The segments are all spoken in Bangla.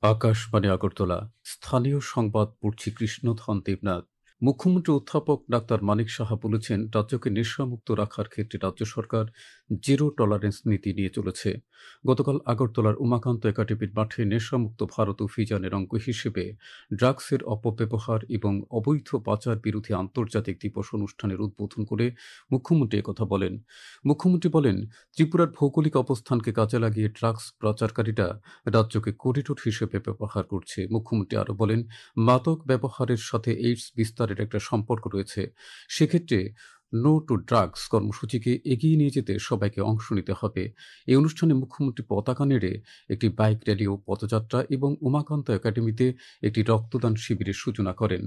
আকাশবাণী আগরতলা স্থানীয় সংবাদ পড়ছি কৃষ্ণধন দেবনাথ। মুখ্যমন্ত্রী অধ্যাপক ডাক্তার মানিক সাহা বলেছেন, রাজ্যকে নেশামুক্ত রাখার ক্ষেত্রে রাজ্য সরকার জিরো টলারেন্স নীতি নিয়ে চলেছে। গতকাল আগরতলার উমাকান্ত একাডেমির মাঠে নেশামুক্ত ভারত অভিযানের অঙ্গ হিসেবে ড্রাগসের অপব্যবহার এবং অবৈধ পাচার বিরোধী আন্তর্জাতিক দিবস অনুষ্ঠানের উদ্বোধন করে মুখ্যমন্ত্রী একথা বলেন। মুখ্যমন্ত্রী বলেন, ত্রিপুরার ভৌগোলিক অবস্থানকে কাজে লাগিয়ে ড্রাগস পাচারকারীরা রাজ্যকে করিডোর হিসেবে ব্যবহার করছে। মুখ্যমন্ত্রী আরও বলেন, মাদক ব্যবহারের সাথে এইডস বিস্তারের একটা সম্পর্ক রয়েছে। সেক্ষেত্রে নো টু ড্রাগস কর্মসূচিকে এগিয়ে নিয়ে যেতে সবাইকে অংশ নিতে হবে। এই অনুষ্ঠানে মুখ্যমন্ত্রী পতাকা নেড়ে একটি বাইক র্যালি ও পদযাত্রা এবং উমাকান্ত একাডেমিতে একটি রক্তদান শিবিরের সূচনা করেন।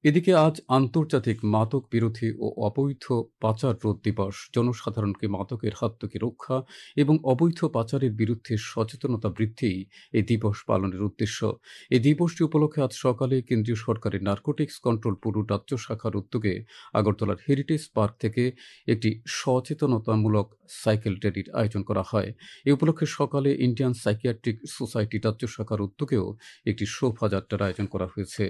এদিকে আজ আন্তর্জাতিক মাদক বিরোধী ও অবৈধ পাচার রোধ দিবস। জনসাধারণকে মাদকের হাত থেকে রক্ষা এবং অবৈধ পাচারের বিরুদ্ধে সচেতনতা বৃদ্ধিই এই দিবস পালনের উদ্দেশ্য। এই দিবসটি উপলক্ষে আজ সকালে কেন্দ্রীয় সরকারের নার্কোটিক্স কন্ট্রোল ব্যুরো রাজ্য শাখার উদ্যোগে আগরতলার হেরিটেজ পার্ক থেকে একটি সচেতনতামূলক সাইকেল র্যালির আয়োজন করা হয়। এ উপলক্ষে সকালে ইন্ডিয়ান সাইকিয়াট্রিক সোসাইটি রাজ্য শাখার উদ্যোগেও একটি শোভাযাত্রার আয়োজন করা হয়েছে।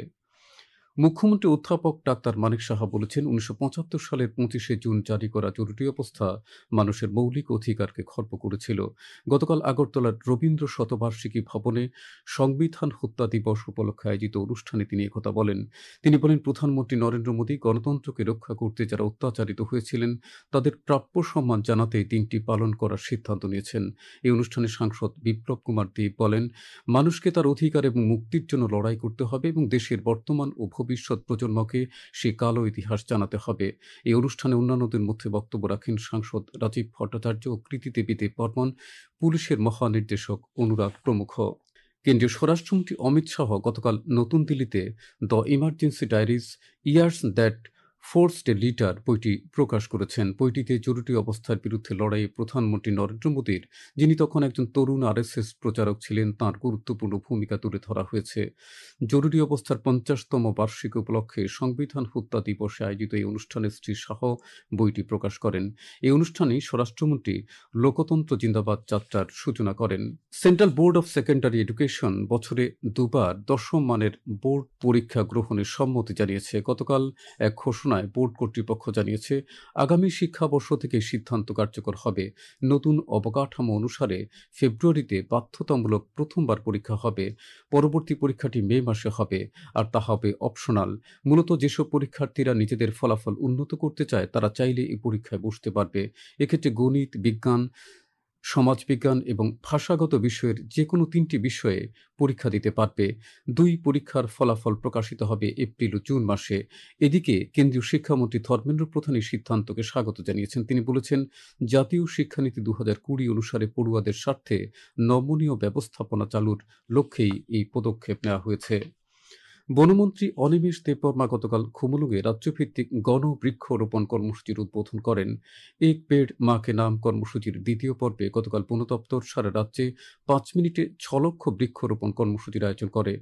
মুখ্যমন্ত্রী অধ্যাপক ডাক্তার মানিক সাহা বলেছেন, ১৯৭৫ সালের ২৫শে জুন জারি করা জরুরি অবস্থা মানুষের মৌলিক অধিকারকে খর্ব করেছিল। গতকাল আগরতলার রবীন্দ্র শতবার্ষিকী ভবনে সংবিধান হত্যা দিবস উপলক্ষে আয়োজিত অনুষ্ঠানে তিনি একথা বলেন। তিনি বলেন, প্রধানমন্ত্রী নরেন্দ্র মোদী গণতন্ত্রকে রক্ষা করতে যারা অত্যাচারিত হয়েছিলেন তাদের প্রাপ্য সম্মান জানাতে দিনটি পালন করার সিদ্ধান্ত নিয়েছেন। এই অনুষ্ঠানে সাংসদ বিপ্লব কুমার দেব বলেন, মানুষকে তার অধিকার এবং মুক্তির জন্য লড়াই করতে হবে এবং দেশের বর্তমান ও ভবিষ্যৎ প্রজন্মকে সে কালো ইতিহাস জানাতে হবে। এই অনুষ্ঠানে অন্যান্যদের মধ্যে বক্তব্য রাখেন সাংসদ রাজীব ভট্টাচার্য ও কৃতিদেবী দেব বর্মন, পুলিশের মহানির্দেশক অনুরাগ প্রমুখ। কেন্দ্রীয় স্বরাষ্ট্রমন্ত্রী অমিত শাহ গতকাল নতুন দিল্লিতে the emergency diaries years that forced a leader বইটি প্রকাশ করেছেন। বইটিতে জরুরি অবস্থার বিরুদ্ধে লড়াইয়ে প্রধানমন্ত্রী নরেন্দ্র মোদীর, যিনি তখন একজন তরুণ আরএসএস প্রচারক ছিলেন, তাঁর গুরুত্বপূর্ণ ভূমিকা তুলে ধরা হয়েছে। জরুরি অবস্থার ৫০তম বার্ষিকী উপলক্ষে সংবিধান হত্যা দিবসে আয়োজিত এই অনুষ্ঠানে শ্রী শাহ বইটি প্রকাশ করেন। এই অনুষ্ঠানে স্বরাষ্ট্রমন্ত্রী লোকতন্ত্র জিন্দাবাদ যাত্রার সূচনা করেন। Central board of secondary education বছরে দুবার দশম মানের বোর্ড পরীক্ষা গ্রহণের সম্মতি জানিয়েছে। গতকাল এক ঘোষণায় বোর্ড কর্তৃপক্ষ জানিয়েছে, আগামী শিক্ষাবর্ষ থেকে সিদ্ধান্ত কার্যকর হবে। নতুন অবকাঠামো অনুসারে ফেব্রুয়ারিতে বাধ্যতামূলক প্রথমবার পরীক্ষা হবে। পরবর্তী পরীক্ষাটি মে মাসে হবে, আর তা হবে অপশনাল। মূলত যেসব পরীক্ষার্থীরা নিজেদের ফলাফল উন্নত করতে চায় তারা চাইলে এই পরীক্ষায় বসতে পারবে। এক্ষেত্রে গণিত, বিজ্ঞান, সমাজবিজ্ঞান এবং ভাষাগত বিষয়ের যে কোনো ৩টি বিষয়ে পরীক্ষা দিতে পারবে। ২ পরীক্ষার ফলাফল প্রকাশিত হবে এপ্রিল ও জুন মাসে। এদিকে কেন্দ্রীয় শিক্ষামন্ত্রী ধর্মেন্দ্র প্রধান এই সিদ্ধান্তকে স্বাগত জানিয়েছেন। তিনি বলেছেন, জাতীয় শিক্ষানীতি ২০২০ অনুসারে পড়ুয়াদের স্বার্থে নমনীয় ব্যবস্থাপনা চালুর লক্ষ্যেই এই পদক্ষেপ নেওয়া হয়েছে। বনমন্ত্রী অনিমেষ দেববর্মা গতকাল খুমুলুঙে রাজ্যভিত্তিক গণবৃক্ষরোপণ কর্মসূচির উদ্বোধন করেন। এক পেড় মা কে নাম কর্মসূচির দ্বিতীয় পর্বে গতকাল বন দপ্তর সারা রাজ্যে ৫ মিনিটে ৬ লক্ষ বৃক্ষরোপণ কর্মসূচির আয়োজন করে।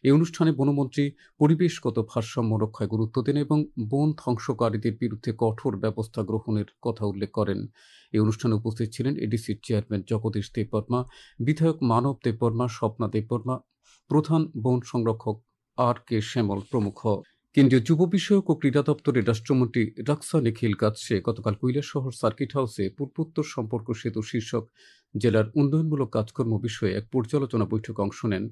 এই অনুষ্ঠানে বনমন্ত্রী পরিবেশগত ভারসাম্য রক্ষায় গুরুত্ব দেন এবং বন ধ্বংসকারীদের বিরুদ্ধে কঠোর ব্যবস্থা গ্রহণের কথা উল্লেখ করেন। এই অনুষ্ঠানে উপস্থিত ছিলেন এডিসির চেয়ারম্যান জগদীশ দেববর্মা, বিধায়ক মানব দেববর্মা, স্বপ্না দেববর্মা, প্রধান বন সংরক্ষক আর কে শ্যামল প্রমুখ। কেন্দ্রীয় যুব বিষয়ক ও ক্রীড়া দপ্তরের রাষ্ট্রমন্ত্রী রাক্সা নিখিল কাতসে গতকাল কৈলাসহর সার্কিট হাউসে পূর্বোত্তর সম্পর্ক সেতু শীর্ষক জেলার উন্নয়নমূলক কাজকর্ম বিষয়ে এক পর্যালোচনা বৈঠকে অংশ নেন।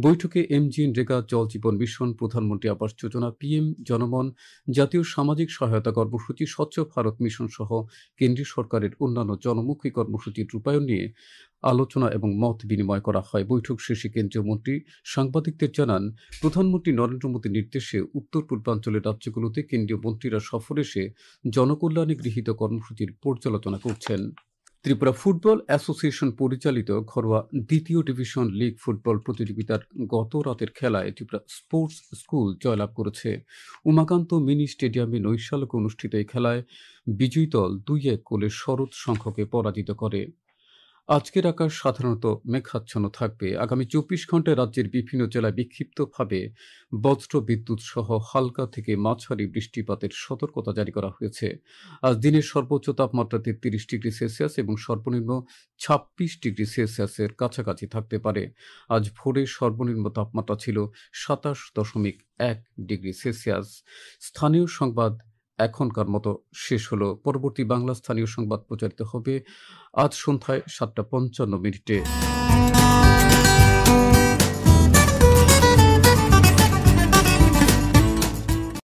বৈঠকে এমজিএনরেগা, জল জীবন মিশন, প্রধানমন্ত্রী আবাস যোজনা, পিএম জনমন, জাতীয় সামাজিক সহায়তা কর্মসূচি, স্বচ্ছ ভারত মিশন সহ কেন্দ্রীয় সরকারের অন্যান্য জনমুখী কর্মসূচির রূপায়ণ নিয়ে আলোচনা এবং মত বিনিময় করা হয়। বৈঠক শেষে কেন্দ্রীয় মন্ত্রী সাংবাদিকদের জানান, প্রধানমন্ত্রী নরেন্দ্র মোদীর নির্দেশে উত্তর পূর্বাঞ্চলের রাজ্যগুলোতে কেন্দ্রীয় মন্ত্রীরা সফর এসে জনকল্যাণে গৃহীত কর্মসূচির পর্যালোচনা করছেন। ত্রিপুরা ফুটবল অ্যাসোসিয়েশন পরিচালিত ঘরোয়া দ্বিতীয় ডিভিশন লীগ ফুটবল প্রতিযোগিতার গত রাতের খেলায় ত্রিপুরা স্পোর্টস স্কুল জয়লাভ করেছে। উমাকান্ত মিনি স্টেডিয়ামে নৈশালকে অনুষ্ঠিত এই খেলায় বিজয়ী দল ২-১ গোলের শরৎ সংখ্যকে পরাজিত করে। আজকের আকাশ সাধারণত মেঘাচ্ছন্ন থাকবে। আগামী ২৪ ঘন্টায় রাজ্যের বিভিন্ন জেলায় বিক্ষিপ্তভাবে বজ্র বিদ্যুৎ সহ হালকা থেকে মাঝারি বৃষ্টিপাতের সতর্কতা জারি করা হয়েছে। আজ দিনের সর্বোচ্চ তাপমাত্রা ৩৩ ডিগ্রি সেলসিয়াস এবং সর্বনিম্ন ২৬ ডিগ্রি সেলসিয়াসের কাছাকাছি থাকতে পারে। আজ ভোরে সর্বনিম্ন তাপমাত্রা ছিল ২৭.১ ডিগ্রি সেলসিয়াস। স্থানীয় সংবাদ এখনকার মতো শেষ হলো। পরবর্তী বাংলা স্থানীয় সংবাদ প্রচারিত হবে আজ সন্ধ্যায় ৭:৫৫।